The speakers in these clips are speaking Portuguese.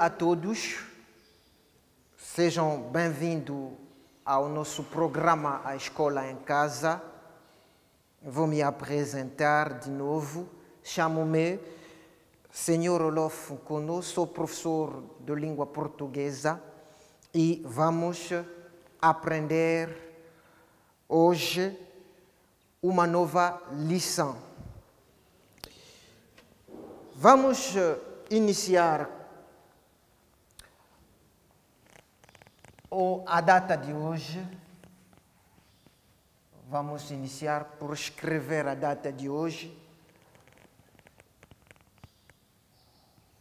a todos, sejam bem-vindos ao nosso programa A Escola em Casa. Vou me apresentar de novo. Chamo-me Senhor Olof Nkono, sou professor de língua portuguesa e vamos aprender hoje uma nova lição. Vamos iniciar a data de hoje. Vamos iniciar por escrever a data de hoje.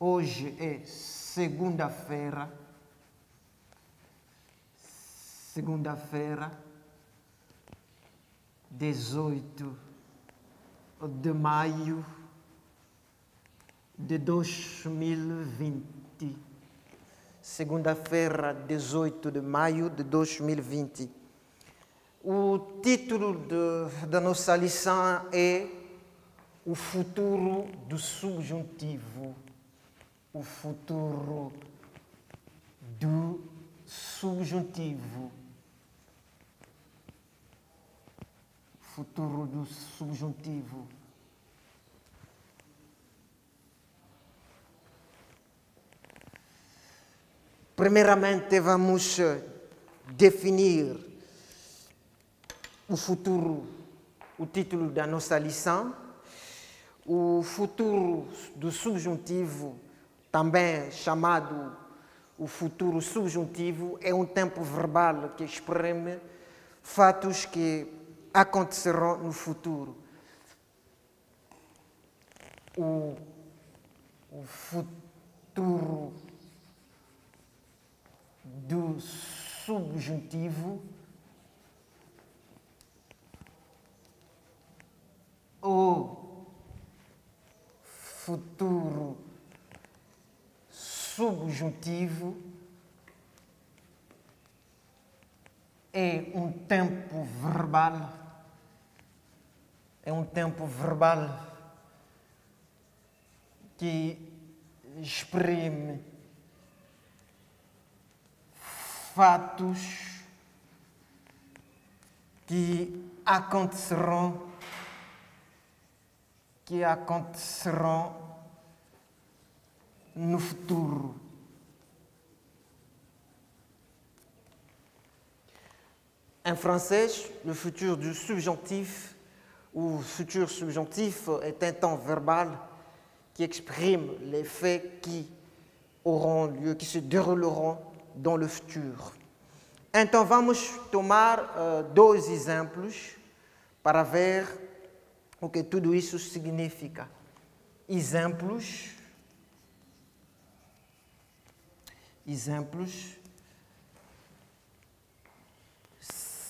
Hoje é segunda-feira. Segunda-feira, 18 de maio de 2020. Segunda-feira, 18 de maio de 2020. O título da nossa lição é O Futuro do Subjuntivo. O futuro do subjuntivo. Futuro do subjuntivo. Primeiramente, vamos definir o futuro, o título da nossa lição. O futuro do subjuntivo, também chamado o futuro subjuntivo, é um tempo verbal que exprime fatos que acontecerão no futuro. O futuro do subjuntivo ou futuro subjuntivo é um tempo verbal. É um tempo verbal que exprime fatos que acontecerão no futuro. Em francês, le futur du subjonctif, o futur subjonctif est un temps verbal qui exprime les faits qui auront lieu, qui se dérouleront dans le futur. Então, vamos tomar dois exemplos para ver o que tudo isso significa. Exemplos.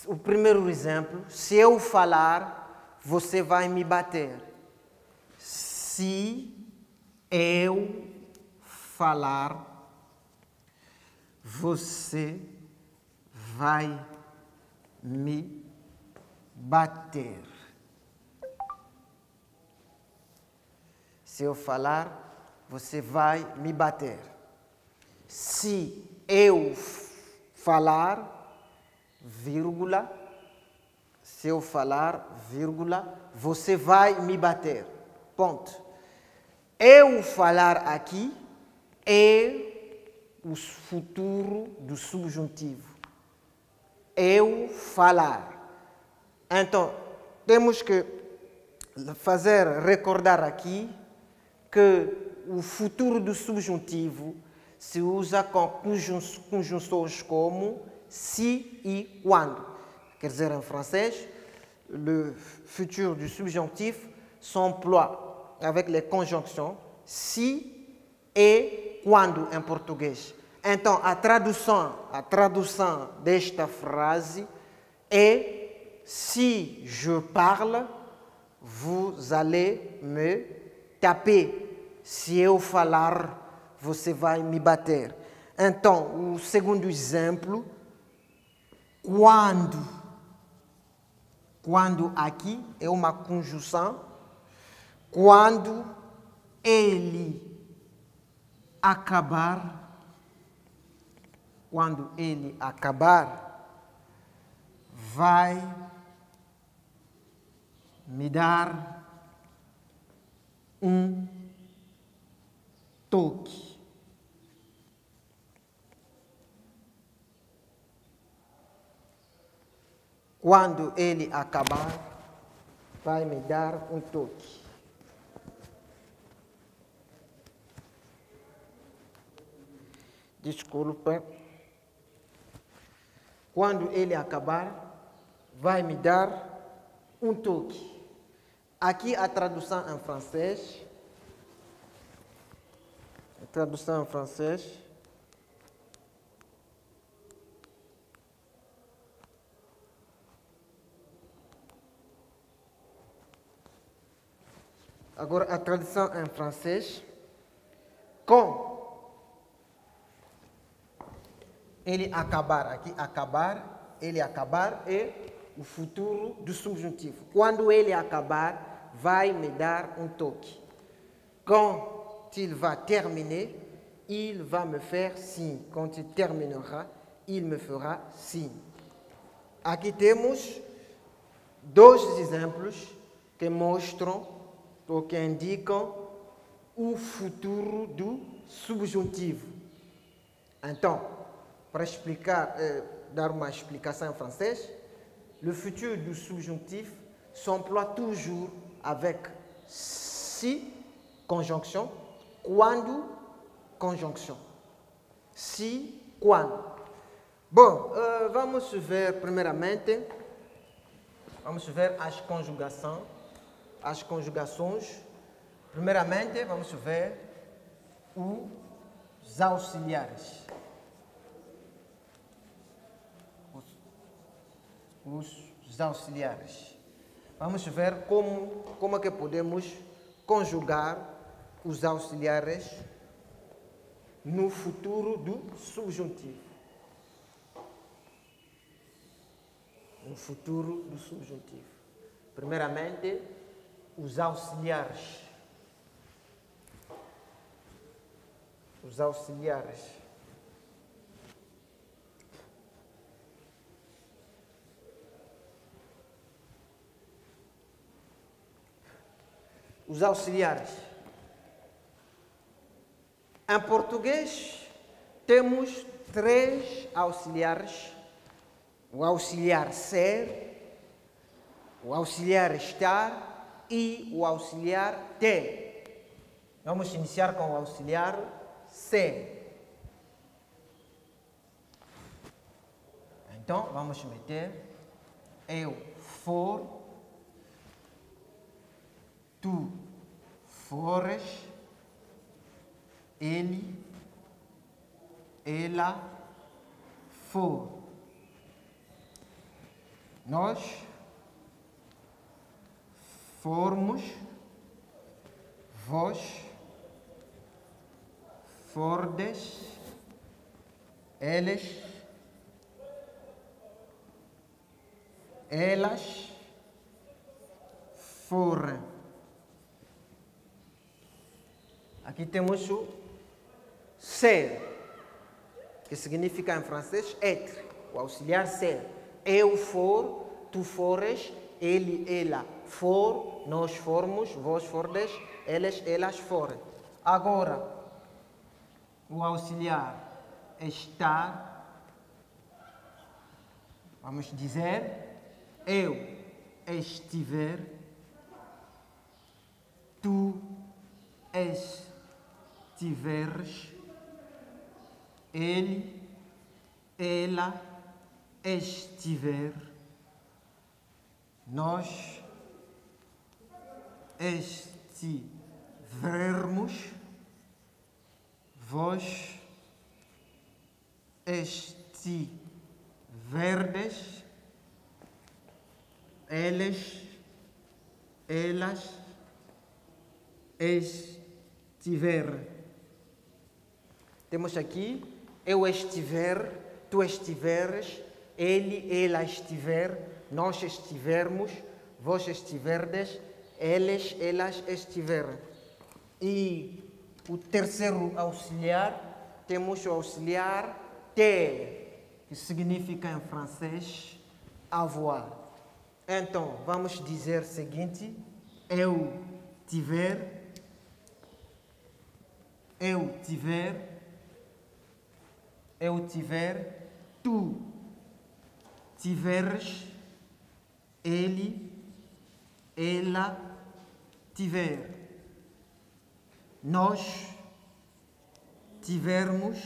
O primeiro exemplo, se eu falar, você vai me bater. Se eu falar, você vai me bater. Se eu falar, você vai me bater. Se eu falar, vírgula, se eu falar, vírgula, você vai me bater. Ponto. Eu falar aqui é o futuro do subjuntivo. Eu falar. Então, temos que recordar aqui que o futuro do subjuntivo se usa com conjunções como si e quando. Quer dizer, em francês, le futur du subjonctif s'emploie avec les conjonctions si e quando em português. Então, a tradução desta frase é: si je parle, vous allez me taper. Se eu falar, você vai me bater. Então, o segundo exemplo, quando. Quando aqui é uma conjunção. Quando ele acabar Quando ele acabar, vai me dar um toque. Quando ele acabar, vai me dar um toque. Desculpa. Quando ele acabar, vai me dar um toque. Aqui a tradução em francês. A tradução em francês. Agora a tradução em francês. Com ele acabar, aqui acabar, ele acabar é o futuro do subjuntivo. Quando ele acabar, vai me dar um toque. Quand il va terminer, il va me faire signe. Quand il terminera, il me fera signe. Aqui temos dois exemplos que mostram ou que indicam o futuro do subjuntivo. Então, para explicar, dar uma explicação em francês, le futur du subjonctif s'emploie toujours avec si, conjonction, quando, conjonction. Si, quando. Bom, vamos ver primeiramente, vamos ver as conjugações. Primeiramente, vamos ver os auxiliares. Os auxiliares. Vamos ver como é que podemos conjugar os auxiliares no futuro do subjuntivo. No futuro do subjuntivo. Primeiramente, os auxiliares. Os auxiliares. Os auxiliares. Em português, temos três auxiliares. O auxiliar ser, o auxiliar estar e o auxiliar ter. Vamos iniciar com o auxiliar ser. Então, vamos meter eu for, tu fores, ele, ela for. Nós formos, vós fordes, eles, elas forem. Aqui temos o ser, que significa em francês être, o auxiliar ser. Eu for, tu fores, ele, ela for, nós formos, vós fordes, eles, elas forem. Agora, o auxiliar estar, vamos dizer, eu estiver, tu estiveres, ele, ela estiver, nós estivermos, vós estiverdes, eles, elas estiverem. Temos aqui eu estiver, tu estiveres, ele, ela estiver, nós estivermos, vós estiverdes, eles, elas estiverem. E o terceiro auxiliar, temos o auxiliar ter, que significa em francês avoir. Então, vamos dizer o seguinte: eu tiver, tu tiveres, ele, ela tiver, nós tivermos,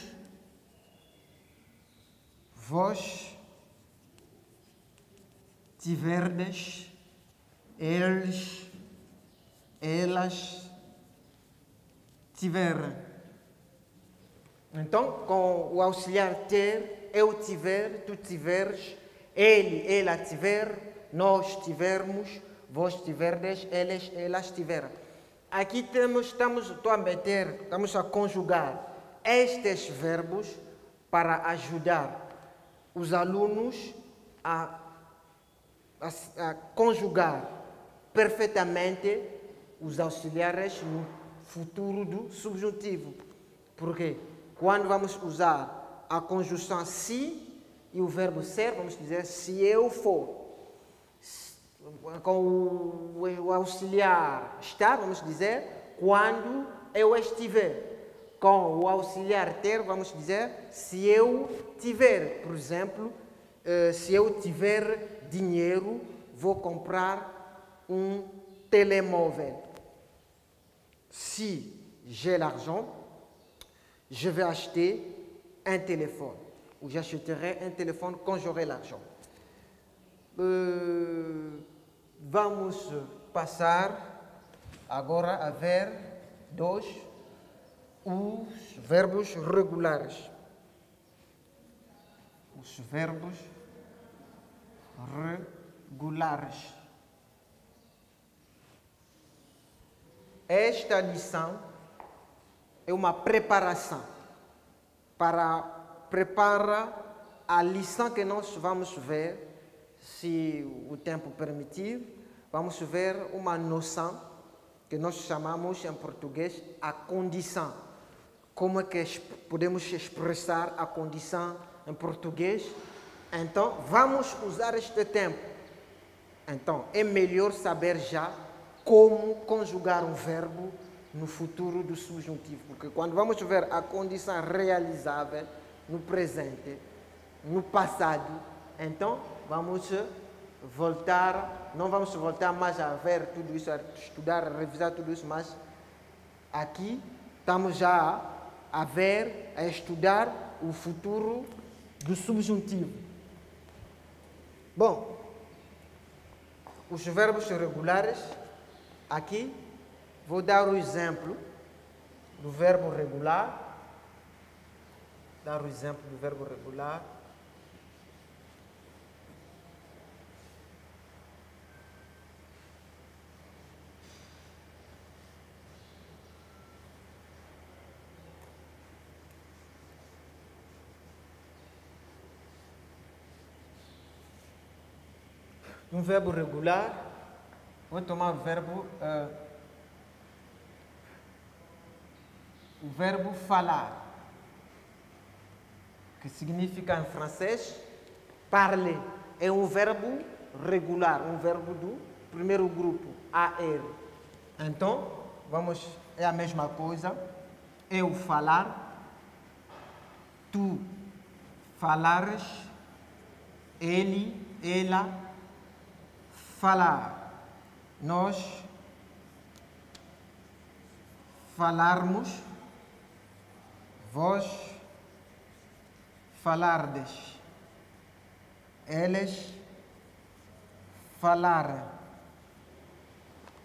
vós tiverdes, eles, elas tiverem. Então, com o auxiliar ter, eu tiver, tu tiveres, ele, ela tiver, nós tivermos, vós tiverdes, eles, elas tiverem. Aqui estamos a conjugar estes verbos para ajudar os alunos a conjugar perfeitamente os auxiliares no futuro do subjuntivo. Porque quando vamos usar a conjunção se e o verbo ser, vamos dizer se eu for. Com o auxiliar estar, vamos dizer quando eu estiver. Com o auxiliar ter, vamos dizer se eu tiver. Por exemplo, se eu tiver dinheiro, vou comprar um telemóvel. Si j'ai l'argent, je vais acheter un téléphone. Ou j'achèterai un téléphone quand j'aurai l'argent. Vamos passar agora a ver os verbos regulares. Os verbos regulares. Esta lição é uma preparação para preparar a lição que nós vamos ver, se o tempo permitir. Vamos ver uma noção que nós chamamos em português a condição. Como é que podemos expressar a condição em português? Então, vamos usar este tempo. Então, é melhor saber já como conjugar um verbo no futuro do subjuntivo. Porque quando vamos ver a condição realizável no presente, no passado, então vamos voltar, não vamos voltar mais a ver tudo isso, a estudar, a revisar tudo isso, mas aqui estamos já a ver, a estudar o futuro do subjuntivo. Bom, os verbos regulares, aqui vou dar o exemplo do verbo regular. Dar o exemplo do verbo regular. Um verbo regular, vou tomar o verbo falar, que significa em francês parler. É um verbo regular, um verbo do primeiro grupo, AR. Então, é a mesma coisa. Eu falar, tu falares, ele, ela falar, nós falarmos, vós falardes, eles falarem,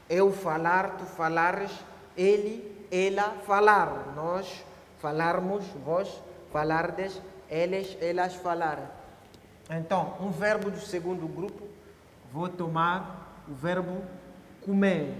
eu falar, tu falares, ele, ela falar, nós falarmos, vós falardes, eles, elas falarem. Então, um verbo do segundo grupo, vou tomar o verbo comer.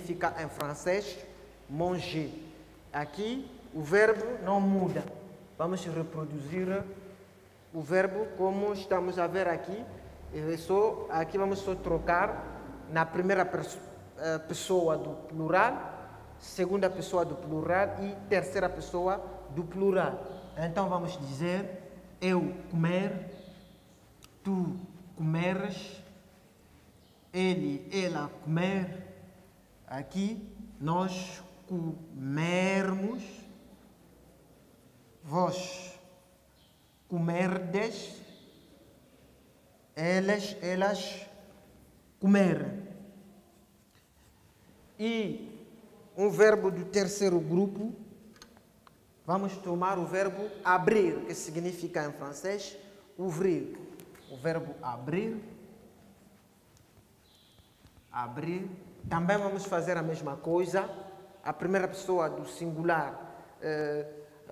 significa em francês manger. Aqui o verbo não muda. Vamos reproduzir o verbo como estamos a ver aqui. Aqui vamos só trocar na primeira pessoa do plural, segunda pessoa do plural e terceira pessoa do plural. Então vamos dizer eu comer, tu comeres, ele, ela comer, aqui nós comermos, vós comerdes, elas comerem. E um verbo do terceiro grupo, vamos tomar o verbo abrir, que significa em francês ouvir. O verbo abrir, abrir. Também vamos fazer a mesma coisa. A primeira pessoa do singular,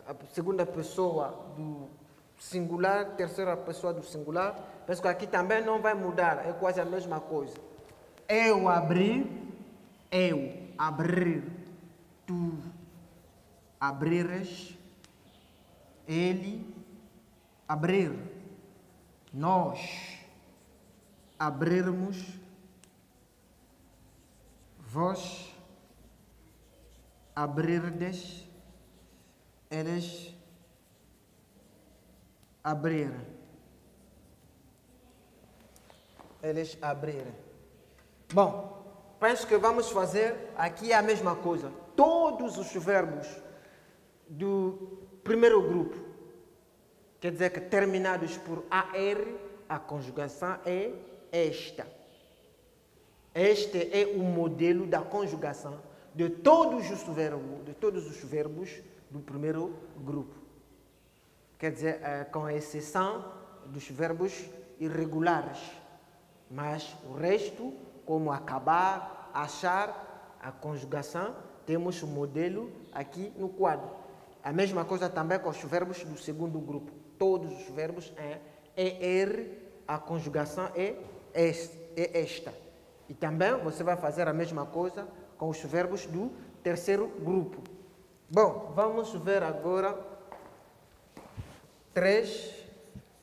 a segunda pessoa do singular, terceira pessoa do singular. Penso que aqui também não vai mudar, é quase a mesma coisa. Eu abrir, tu abrires, ele abrir, nós abrirmos, vós abrirdes, eles abrirem. Eles abrirem. Bom, penso que vamos fazer aqui a mesma coisa. Todos os verbos do primeiro grupo, quer dizer que terminados por AR, a conjugação é esta. Este é o modelo da conjugação de todos os verbos do primeiro grupo. Quer dizer, com exceção dos verbos irregulares. Mas o resto, como acabar, achar, a conjugação, temos o modelo aqui no quadro. A mesma coisa também com os verbos do segundo grupo. Todos os verbos em ER, a conjugação é esta. E também você vai fazer a mesma coisa com os verbos do terceiro grupo. Bom, vamos ver agora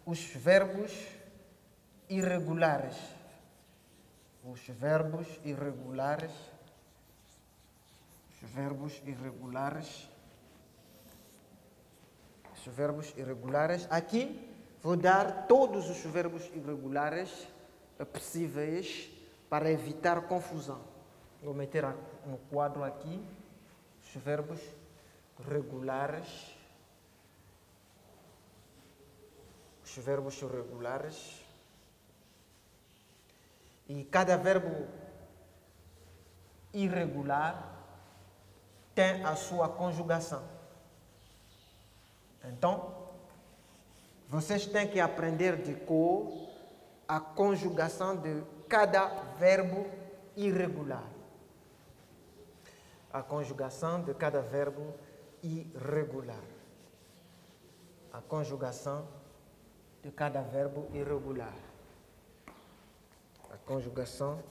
os verbos irregulares. Os verbos irregulares. Os verbos irregulares. Os verbos irregulares. Aqui vou dar todos os verbos irregulares possíveis para evitar confusão. Vou meter no quadro aqui os verbos regulares. Os verbos irregulares. E cada verbo irregular tem a sua conjugação. Então, vocês têm que aprender de cor a conjugação de cada verbo irregular. A conjugação de cada verbo irregular. A conjugação de cada verbo irregular. A conjugação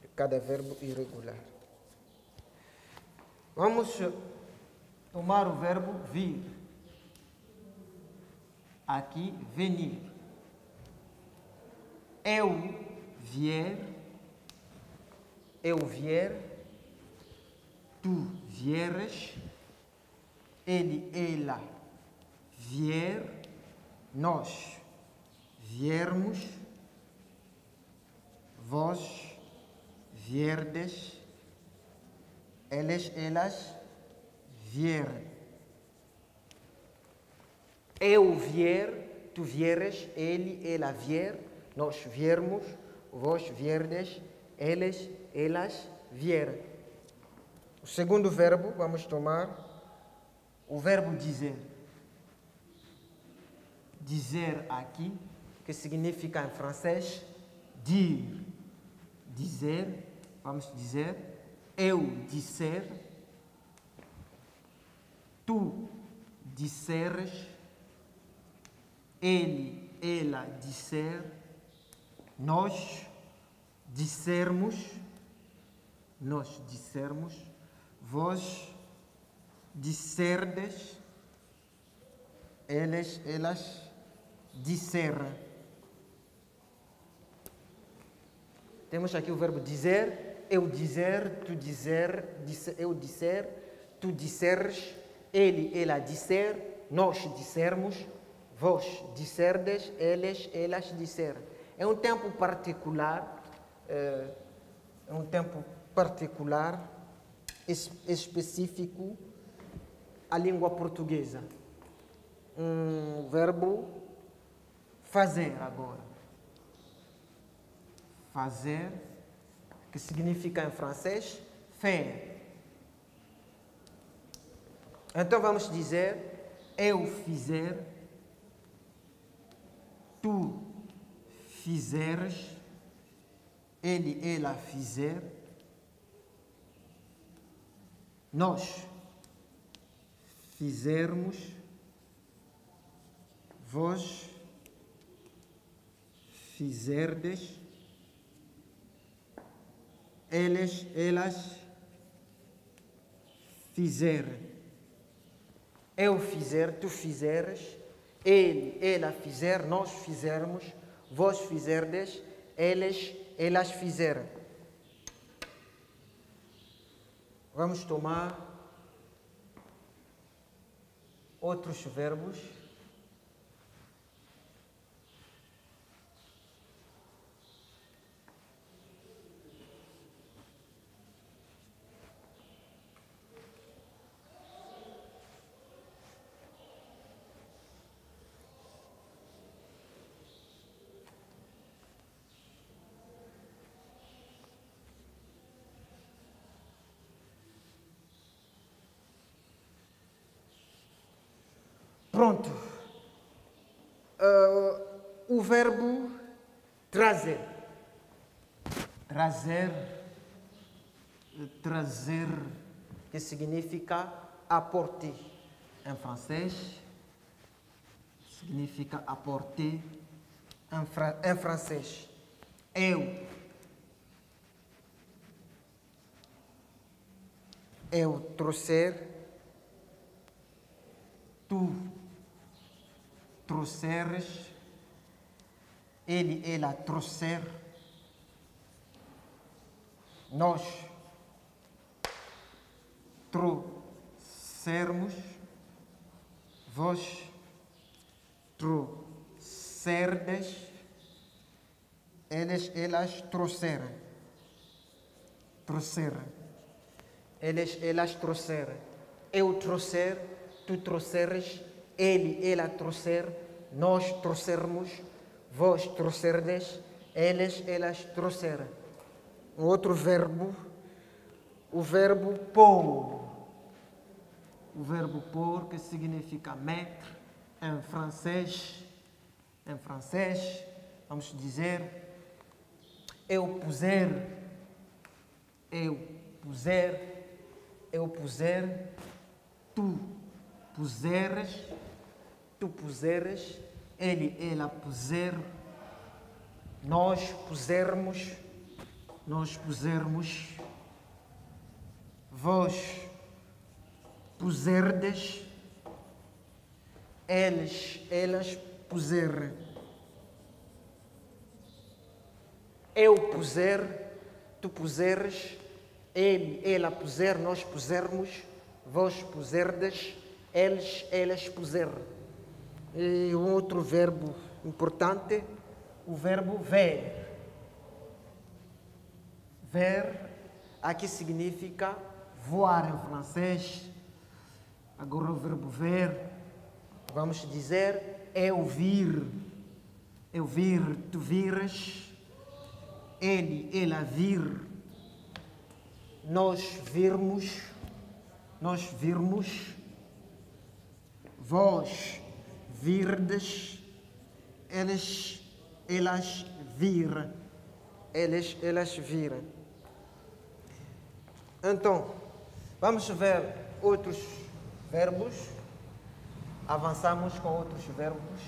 de cada verbo irregular. Vamos tomar o verbo vir. Aqui, venir. Eu vier, tu vieres, ele, ela vier, nós viermos, vós vierdes, elas vierem. Eu vier, tu vieres, ele, ela vier, nós viermos, vós vierdes, elas vierem. O segundo verbo, vamos tomar o verbo dizer. Dizer aqui, que significa em francês dire. Dizer, vamos dizer, eu disser, tu disseres, ele, ela disser, nós dissermos, nós dissermos, vós disserdes, elas disseram. Temos aqui o verbo dizer, eu dizer, tu dizer, eu disser, tu disseres, ele, ela disser, nós dissermos, vós disserdes, elas disseram. É um tempo particular, específico à língua portuguesa. Um verbo fazer agora. Fazer, que significa em francês faire. Então vamos dizer eu fizer, tu fizeres, ele, ela fizer, nós fizermos, vós fizerdes, elas fizerem. Eu fizer, tu fizeres, ele, ela fizer, nós fizermos, vós fizerdes, elas fizeram. Vamos tomar outros verbos. Pronto. O verbo trazer. Trazer, que significa apporter. Em francês, significa apporter. Em francês, eu trouxer, tu trouxeres, ele, ela trouxer, nós trouxermos, vós trouxerdes, elas trouxeram, elas trouxeram, eu trouxer, tu trouxeres, ele, ela trouxer, nós trouxermos, vós trouxerdes, elas trouxeram. Um outro verbo, o verbo pôr. O verbo pôr, que significa mettre, em francês, vamos dizer, eu puser, tu puseres, ele, ela puser, nós pusermos, vós puserdes, elas puserem, eu puser, tu puseres, ele, ela puser, nós pusermos, vós puserdes, elas puserem. E um outro verbo importante, o verbo ver. Ver, aqui significa voar em francês. Agora o verbo ver, vamos dizer, eu vir, tu vires, ele, ela vir, nós virmos, vós virdes, elas viram, elas viram. Então, vamos ver outros verbos. Avançamos com outros verbos.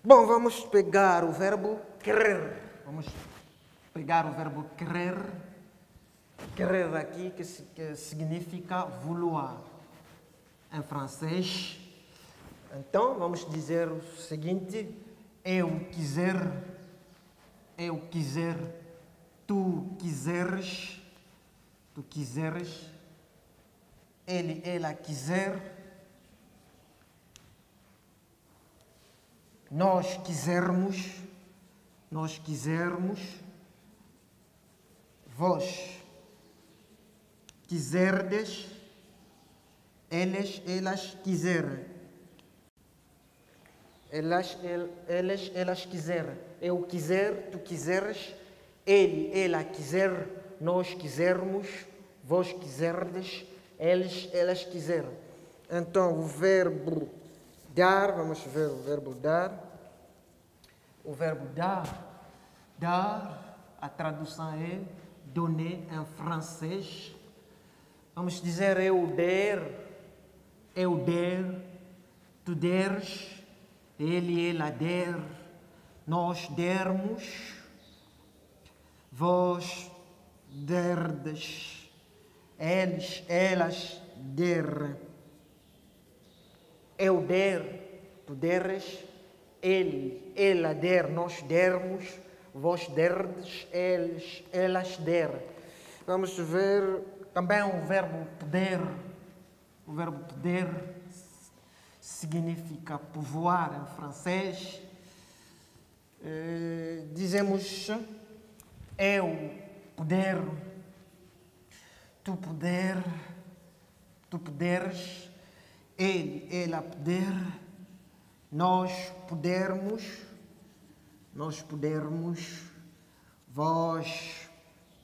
Bom, vamos pegar o verbo querer. Vamos pegar o verbo querer. Querer aqui que significa vouloir em francês. Então, vamos dizer o seguinte: eu quiser, tu quiseres, ele, ela quiser, nós quisermos, vós quiserdes, elas quiserem. Elas quiserem. Eu quiser, tu quiseres, ele, ela quiser, nós quisermos, vós quiserdes, elas quiserem. Então, o verbo dar, vamos ver o verbo dar. O verbo dar, a tradução é donner em francês. Vamos dizer eu der, tu deres, ele, ela der, nós dermos, vós derdes, eles, elas derem. Eu der, tu deres, ele, ela der, nós dermos, vós derdes, eles, elas derem. Vamos ver também o verbo poder. O verbo poder significa povoar em francês. Dizemos eu poder, tu poderes, ele, ela poder, nós podermos, vós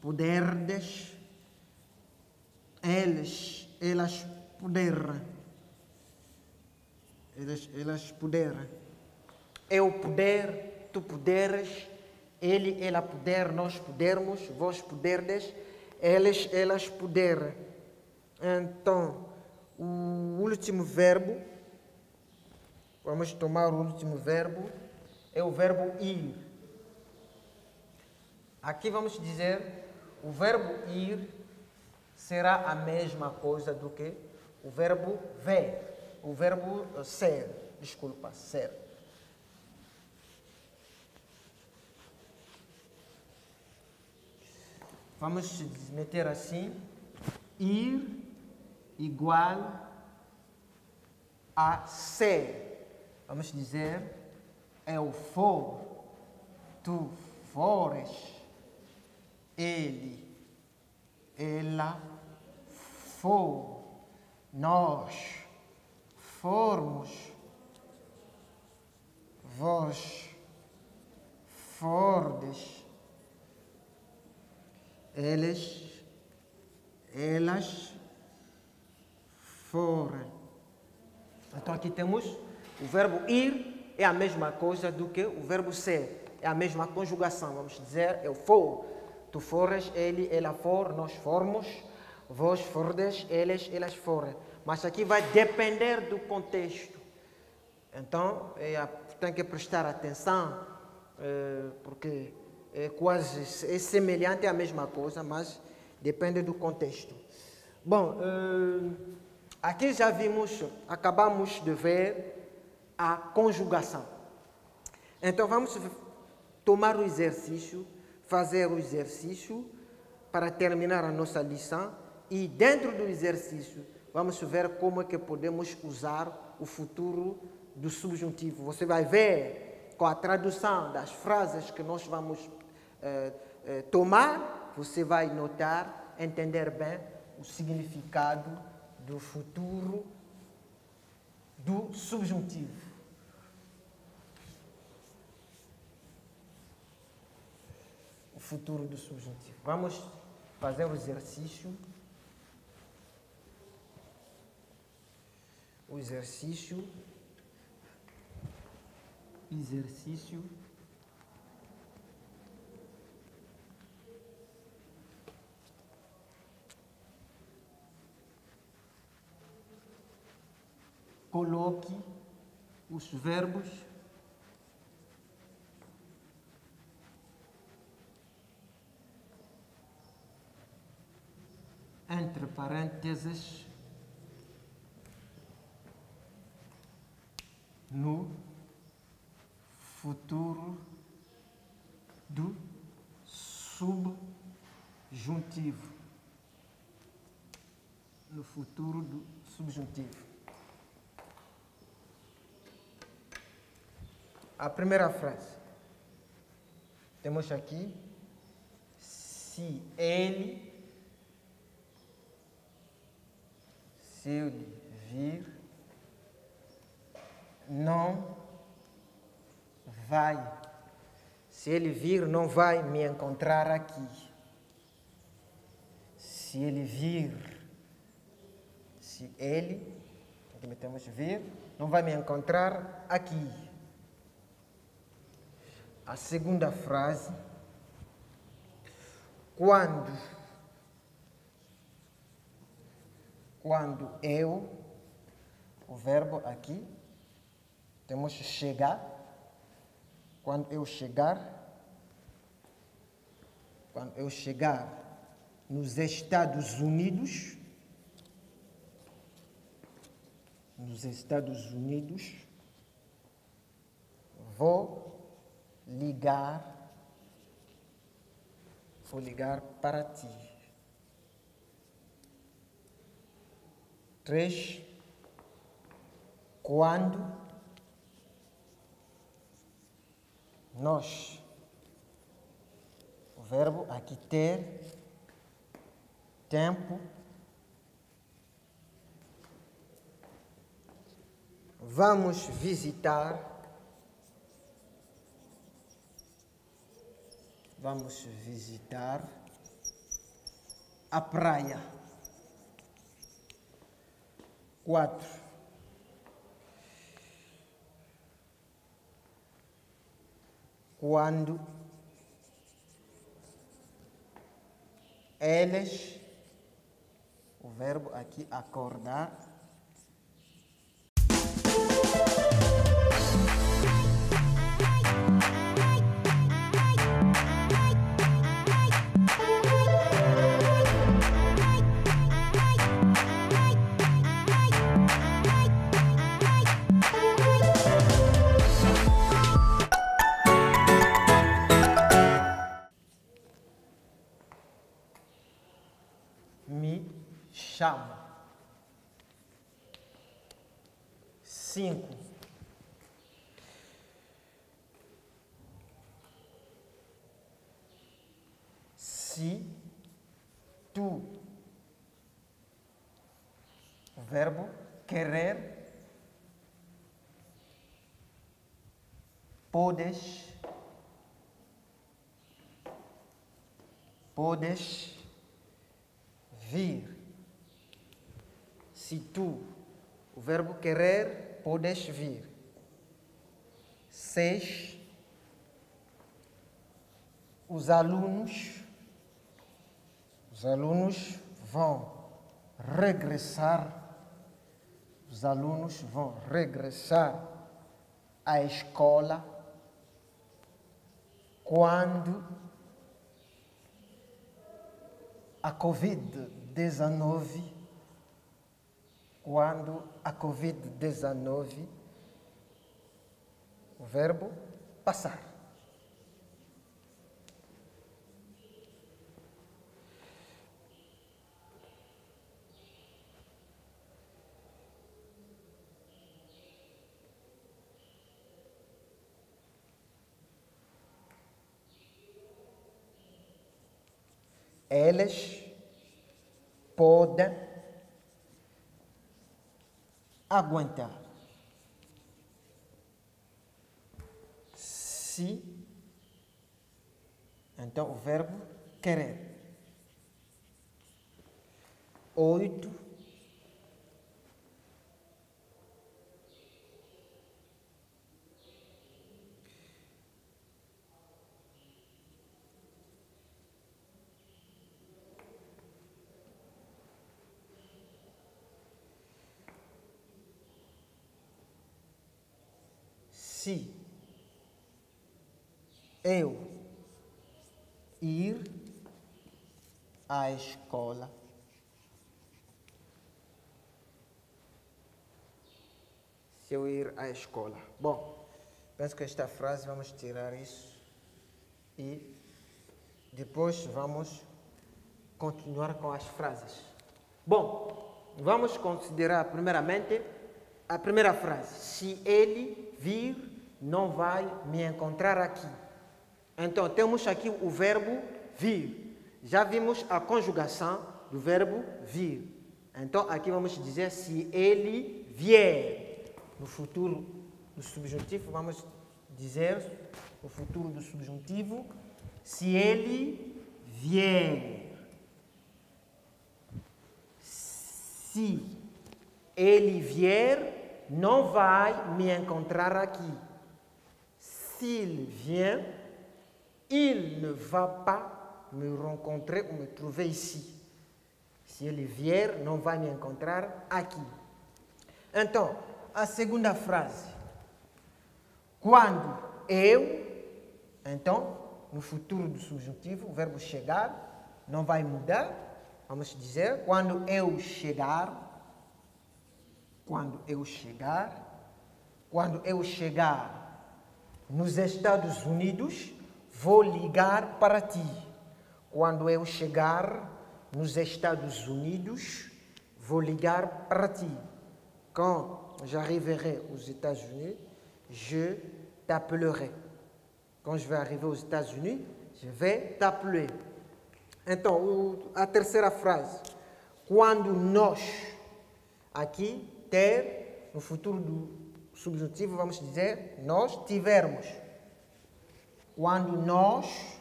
poderdes, eles, elas poderem. Elas poderem. Eu poder, tu poderes, ele, ela poder, nós podermos, vós poderdes, eles, elas poderem. Então, o último verbo, vamos tomar o último verbo, é o verbo ir. Aqui vamos dizer, o verbo ir será a mesma coisa do que o verbo ver. O verbo ser, ser. Vamos meter assim, ir igual a ser. Vamos dizer, eu for, tu fores, ele, ela for, nós formos, vós fordes, eles, elas forem. Então aqui temos o verbo ir, é a mesma coisa do que o verbo ser. É a mesma conjugação. Vamos dizer, eu for, tu fores, ele, ela for, nós formos, vós fordes, eles, elas forem. Mas aqui vai depender do contexto. Então, tem que prestar atenção, porque é semelhante à mesma coisa, mas depende do contexto. Bom, aqui já acabamos de ver a conjugação. Então, vamos tomar o exercício, fazer o exercício para terminar a nossa lição e dentro do exercício vamos ver como é que podemos usar o futuro do subjuntivo. Você vai ver com a tradução das frases que nós vamos tomar, você vai notar, entender bem o significado do futuro do subjuntivo. O futuro do subjuntivo. Vamos fazer o exercício. O exercício. Coloque os verbos parênteses, no futuro do subjuntivo. No futuro do subjuntivo. A primeira frase. Temos aqui, se ele vir, não vai. Se ele vir, não vai me encontrar aqui. Se ele vir, se ele, aqui metemos vir, não vai me encontrar aqui. A segunda frase, quando eu, o verbo aqui, temos chegar, quando eu chegar nos Estados Unidos, vou ligar para ti. 3. Quando nós, o verbo aqui ter, tempo, vamos visitar a praia. 4. Quando eles, o verbo aqui acordar, me chama. 5. Se tu, o verbo querer, podes vir. Se tu, o verbo querer, podes vir. 6. Os alunos vão regressar. À escola quando a Covid-19 o verbo passar. Eles podem aguentar. Se, então o verbo querer. 8. Se eu ir à escola, que eu ir à escola. Bom, penso que esta frase vamos tirar isso e depois vamos continuar com as frases. Bom, vamos considerar primeiramente a primeira frase. Se ele vir, não vai me encontrar aqui. Então, temos aqui o verbo vir. Já vimos a conjugação do verbo vir. Então, aqui vamos dizer se ele vier. No futuro do subjuntivo, vamos dizer o futuro do subjuntivo, se ele vier. Se ele vier, não vai me encontrar aqui. S'il vient, il ne va pas me rencontrer ou me trouver ici. Se ele vier, não vai me encontrar aqui. Então, a segunda frase. Quando eu, então, no futuro do subjuntivo, o verbo chegar não vai mudar. Vamos dizer, quando eu chegar, nos Estados Unidos, vou ligar para ti. Quando eu chegar nos Estados Unidos, vou ligar para ti. Quand j'arriverai aux États-Unis, je t'appellerai. Quand je vais arriver aux États-Unis, je vais t'appeler. Então, a terceira frase. Quando nós, aqui, ter, no futuro do subjuntivo, vamos dizer, nós tivermos. Quando nós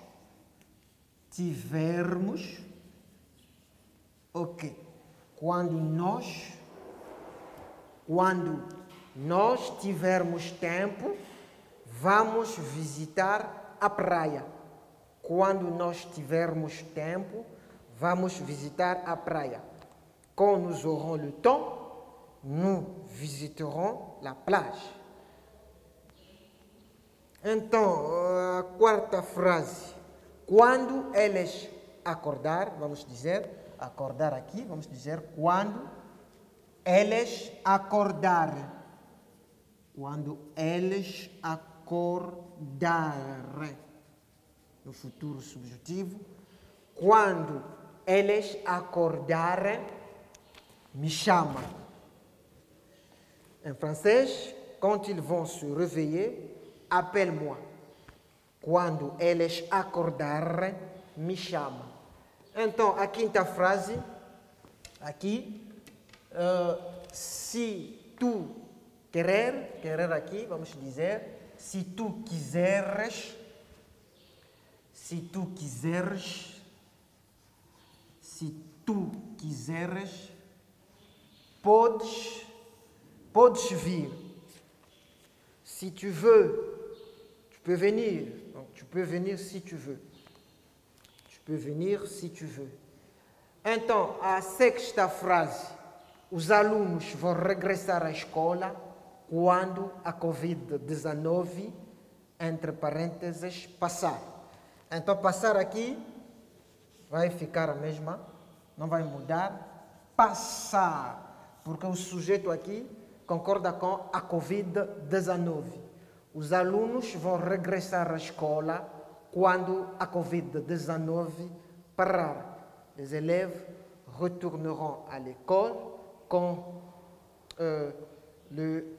tivermos, ok. Quando nós tivermos tempo, vamos visitar a praia. Quando nós tivermos tempo, vamos visitar a praia. Quand nous aurons le temps, nous visiterons la plage. Então, a quarta frase. Quando eles acordar, vamos dizer, acordar aqui, vamos dizer, quando eles acordarem. Quando eles acordarem. No futuro subjuntivo. Quando eles acordarem, me chama. Em francês, quand ils vont se réveiller, appelle-moi. Quando eles acordarem, me chama. Então, a quinta frase, aqui, se tu querer aqui, vamos dizer, se tu quiseres, podes vir. Si tu veux, tu peux venir. Donc, tu peux venir si tu veux. Tu peux venir si tu veux. Então, a sexta frase. Os alunos vão regressar à escola quando a Covid-19, entre parênteses, passar. Então, passar aqui vai ficar a mesma, não vai mudar. Passar, porque o sujeito aqui concorda com a Covid-19. Os alunos vão regressar à escola quando a Covid-19 parar. Les élèves retourneront à l'école quand le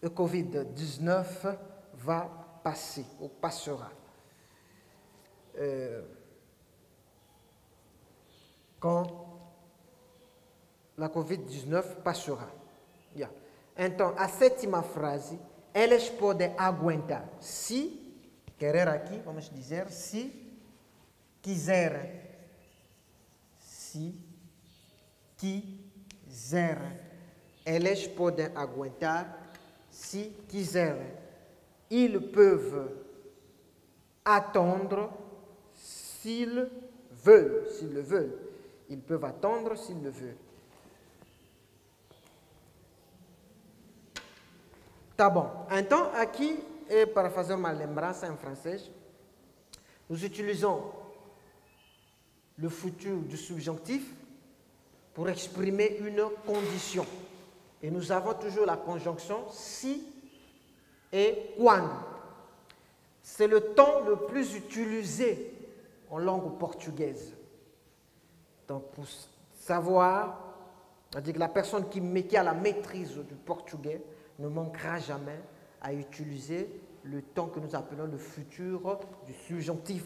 Covid-19 va passer ou passera. Quand la Covid-19 passera. Yeah. Então, a sétima frase, eles podem aguentar. Se, querer aqui, vamos dizer, se quiserem. Se quiserem. Eles podem aguentar se quiserem. Ils peuvent attendre s'ils veulent. S'ils le veulent. Ils peuvent attendre s'ils le veulent. Tá bom. Então, aqui, para fazer uma lembrança em francês, nous utilisons le futur du subjonctif pour exprimer une condition. Et nous avons toujours la conjonction si et quando. C'est le temps le plus utilisé en langue portugaise. Donc, pour savoir, c'est-à-dire que la personne qui a la maîtrise du portugais ne manquera jamais à utiliser le temps que nous appelons le futur du subjonctif.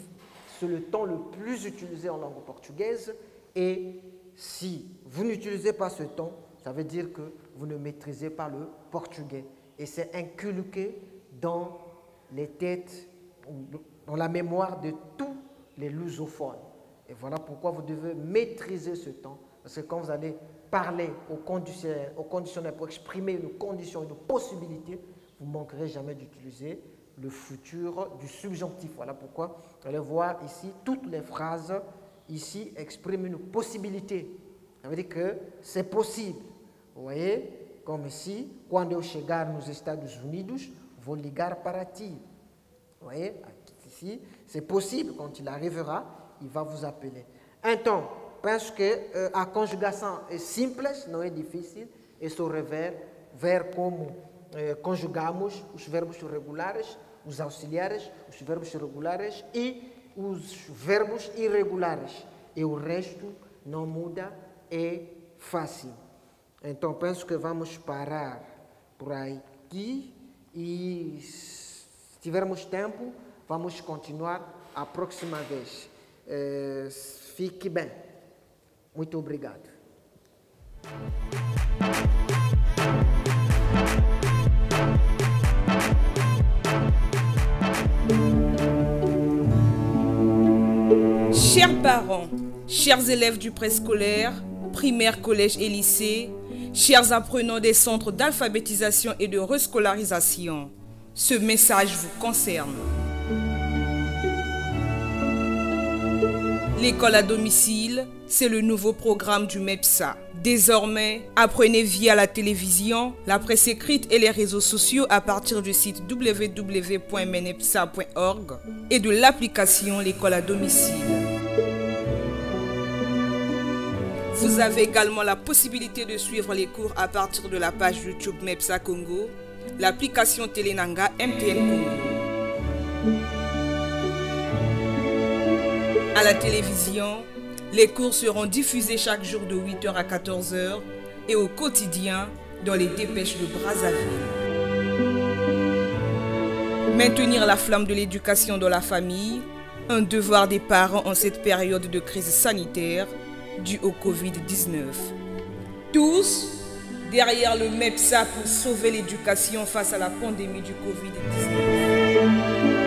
C'est le temps le plus utilisé en langue portugaise. Et si vous n'utilisez pas ce temps, ça veut dire que vous ne maîtrisez pas le portugais. Et c'est inculqué dans les têtes, dans la mémoire de tous les lusophones. Et voilà pourquoi vous devez maîtriser ce temps. Parce que quand vous allez parler au conditionnel pour exprimer une condition, une possibilité, vous ne manquerez jamais d'utiliser le futur du subjonctif. Voilà pourquoi vous allez voir ici, toutes les phrases ici expriment une possibilité. Ça veut dire que c'est possible. Vous voyez, comme ici, quando eu chegar nos Estados Unidos, vou ligar para ti. Vous voyez, ici, c'est possible, quand il arrivera, il va vous appeler. Então, penso que a conjugação é simples, não é difícil, é só ver como conjugamos os verbos regulares, os auxiliares, os verbos regulares e os verbos irregulares. E o resto não muda, é fácil. Então, penso que vamos parar por aqui e, se tivermos tempo, vamos continuar a próxima vez. Fique bem. Muito obrigado. Chers parents, chers élèves du préscolaire, primaire, collège et lycée, chers apprenants des centres d'alphabétisation et de rescolarisation, ce message vous concerne. L'école à domicile, c'est le nouveau programme du MEPSA. Désormais, apprenez via la télévision, la presse écrite et les réseaux sociaux à partir du site www.menepsa.org et de l'application L'école à domicile. Vous avez également la possibilité de suivre les cours à partir de la page YouTube MEPSA Congo, l'application Télénanga MTN Congo. À la télévision, les cours seront diffusés chaque jour de 8h à 14h et au quotidien dans les dépêches de Brazzaville. Maintenir la flamme de l'éducation dans la famille, un devoir des parents en cette période de crise sanitaire due au Covid-19. Tous derrière le MEPSA pour sauver l'éducation face à la pandémie du Covid-19.